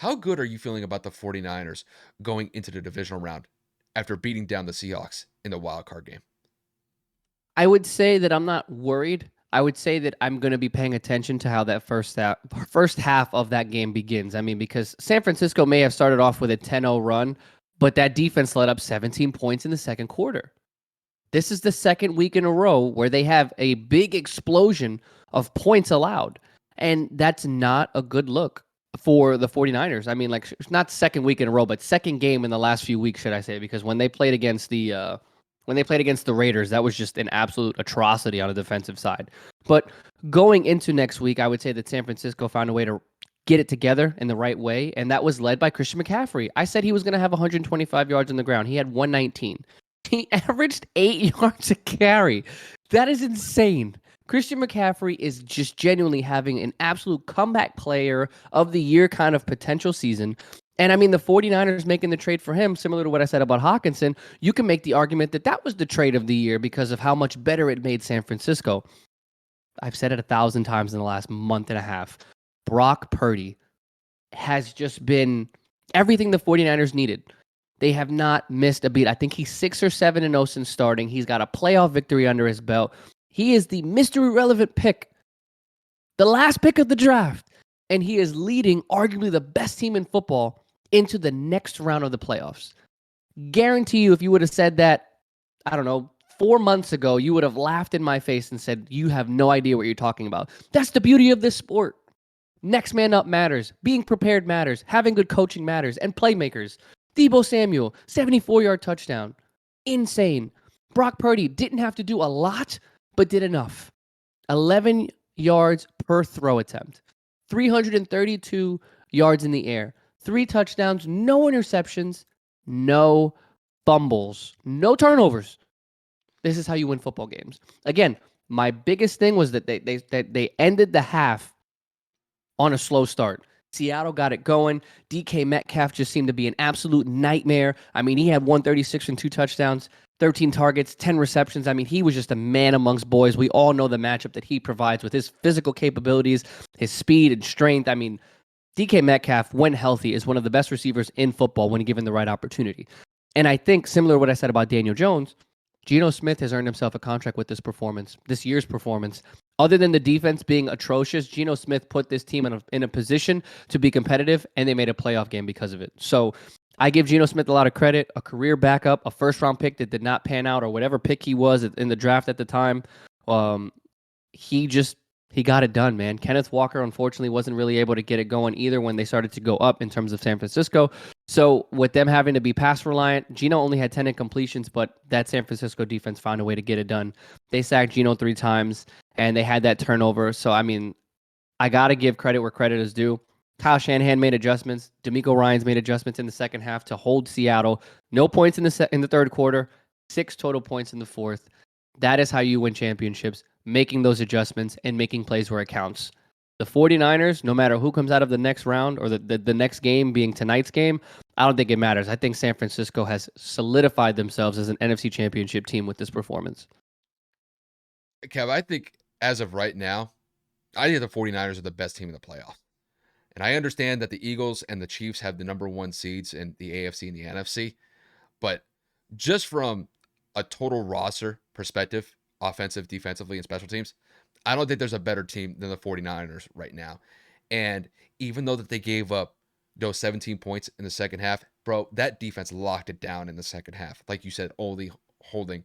How good are you feeling about the 49ers going into the divisional round after beating down the Seahawks in the wild card game? I would say that I'm not worried. I would say that I'm going to be paying attention to how that first half of that game begins. I mean, because San Francisco may have started off with a 10-0 run, but that defense let up 17 points in the second quarter. This is the second week in a row where they have a big explosion of points allowed. And that's not a good look for the 49ers. I mean, like, it's not second week in a row, but second game in the last few weeks, should I say, because when they played against the Raiders, that was just an absolute atrocity on a defensive side. But going into next week, I would say that San Francisco found a way to get it together in the right way, and that was led by Christian McCaffrey. I said he was going to have 125 yards on the ground. He had 119. He averaged 8 yards a carry. That is insane. Christian McCaffrey is just genuinely having an absolute comeback player of the year kind of potential season. And I mean, the 49ers making the trade for him, similar to what I said about Hawkinson, you can make the argument that that was the trade of the year because of how much better it made San Francisco. I've said it 1,000 times in the last month and a half. Brock Purdy has just been everything the 49ers needed. They have not missed a beat. I think he's 6 or 7-0 since starting. He's got a playoff victory under his belt. He is the mystery relevant pick, the last pick of the draft, and he is leading arguably the best team in football into the next round of the playoffs. Guarantee you, if you would have said that, I don't know, 4 months ago, you would have laughed in my face and said, you have no idea what you're talking about. That's the beauty of this sport. Next man up matters. Being prepared matters. Having good coaching matters. And playmakers. Deebo Samuel, 74-yard touchdown. Insane. Brock Purdy didn't have to do a lot, but did enough. 11 yards per throw attempt. 332 yards in the air. 3 touchdowns, no interceptions, no fumbles, no turnovers. This is how you win football games. Again, my biggest thing was that they ended the half on a slow start. Seattle got it going. DK Metcalf just seemed to be an absolute nightmare. I mean, he had 136 and 2 touchdowns, 13 targets, 10 receptions. I mean, he was just a man amongst boys. We all know the matchup that he provides with his physical capabilities, his speed and strength. I mean, DK Metcalf, when healthy, is one of the best receivers in football when given the right opportunity. And I think, similar to what I said about Daniel Jones, Geno Smith has earned himself a contract with this year's performance. Other than the defense being atrocious, Geno Smith put this team in a position to be competitive, and they made a playoff game because of it. So I give Geno Smith a lot of credit, a career backup, a first-round pick that did not pan out, or whatever pick he was in the draft at the time. He got it done, man. Kenneth Walker, unfortunately, wasn't really able to get it going either when they started to go up in terms of San Francisco. So with them having to be pass reliant, Geno only had 10 incompletions, but that San Francisco defense found a way to get it done. They sacked Geno 3 times, and they had that turnover. So, I mean, I got to give credit where credit is due. Kyle Shanahan made adjustments. DeMeco Ryans made adjustments in the second half to hold Seattle. No points in the third quarter, 6 total points in the fourth. That is how you win championships, making those adjustments and making plays where it counts. The 49ers, no matter who comes out of the next round or the next game being tonight's game, I don't think it matters. I think San Francisco has solidified themselves as an NFC championship team with this performance. Kev, I think as of right now, I think the 49ers are the best team in the playoff. And I understand that the Eagles and the Chiefs have the number 1 seeds in the AFC and the NFC, but just from a total roster perspective, offensive, defensively, and special teams, I don't think there's a better team than the 49ers right now. And even though that they gave up those 17 points in the second half, bro, that defense locked it down in the second half. Like you said, only holding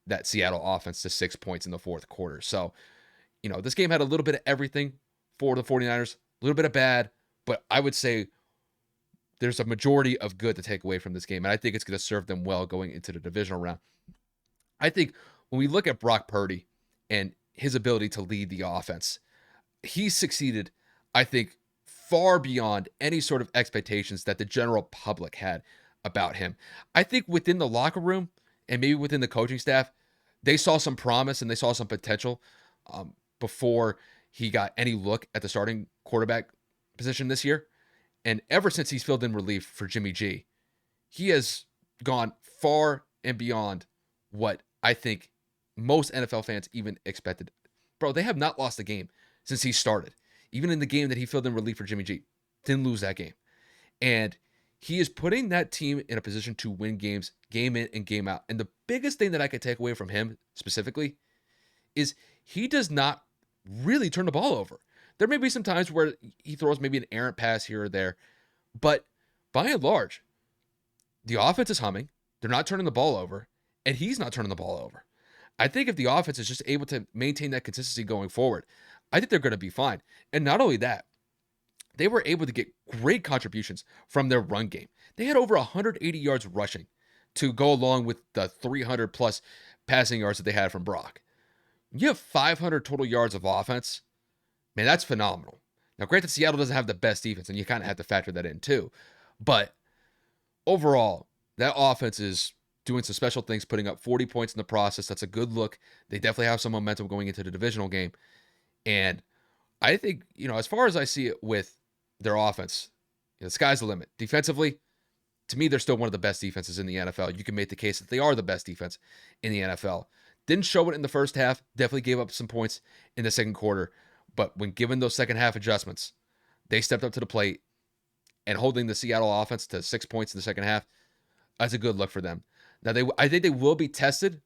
that Seattle offense to 6 points in the fourth quarter. So, this game had a little bit of everything for the 49ers, a little bit of bad, but I would say there's a majority of good to take away from this game. And I think it's going to serve them well going into the divisional round. I think when we look at Brock Purdy and his ability to lead the offense, he succeeded, I think, far beyond any sort of expectations that the general public had about him. I think within the locker room and maybe within the coaching staff, they saw some promise and they saw some potential before he got any look at the starting quarterback position this year. And ever since he's filled in relief for Jimmy G, he has gone far and beyond what I think most NFL fans even expected. Bro, they have not lost a game since he started. Even in the game that he filled in relief for Jimmy G, didn't lose that game. And he is putting that team in a position to win games, game in and game out. And the biggest thing that I could take away from him specifically is he does not really turn the ball over. There may be some times where he throws maybe an errant pass here or there, but by and large, the offense is humming. They're not turning the ball over, and he's not turning the ball over. I think if the offense is just able to maintain that consistency going forward, I think they're going to be fine. And not only that, they were able to get great contributions from their run game. They had over 180 yards rushing to go along with the 300 plus passing yards that they had from Brock. You have 500 total yards of offense. Man, that's phenomenal. Now, granted, Seattle doesn't have the best defense, and you kind of have to factor that in too. But overall, that offense is doing some special things, putting up 40 points in the process. That's a good look. They definitely have some momentum going into the divisional game. And I think, as far as I see it with their offense, the sky's the limit. Defensively, to me, they're still one of the best defenses in the NFL. You can make the case that they are the best defense in the NFL. Didn't show it in the first half. Definitely gave up some points in the second quarter. But when given those second half adjustments, they stepped up to the plate and holding the Seattle offense to 6 points in the second half. That's a good look for them. Now, I think they will be tested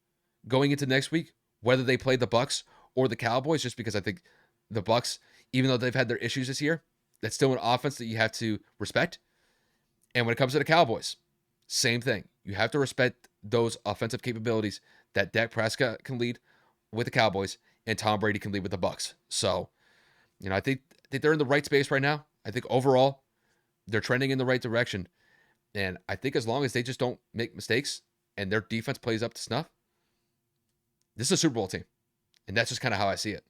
going into next week, whether they play the Bucks or the Cowboys, just because I think the Bucks, even though they've had their issues this year, that's still an offense that you have to respect. And when it comes to the Cowboys, same thing. You have to respect those offensive capabilities that Dak Prescott can lead with the Cowboys and Tom Brady can lead with the Bucks. So, I think they're in the right space right now. I think overall they're trending in the right direction. And I think as long as they just don't make mistakes and their defense plays up to snuff, this is a Super Bowl team. And that's just kind of how I see it.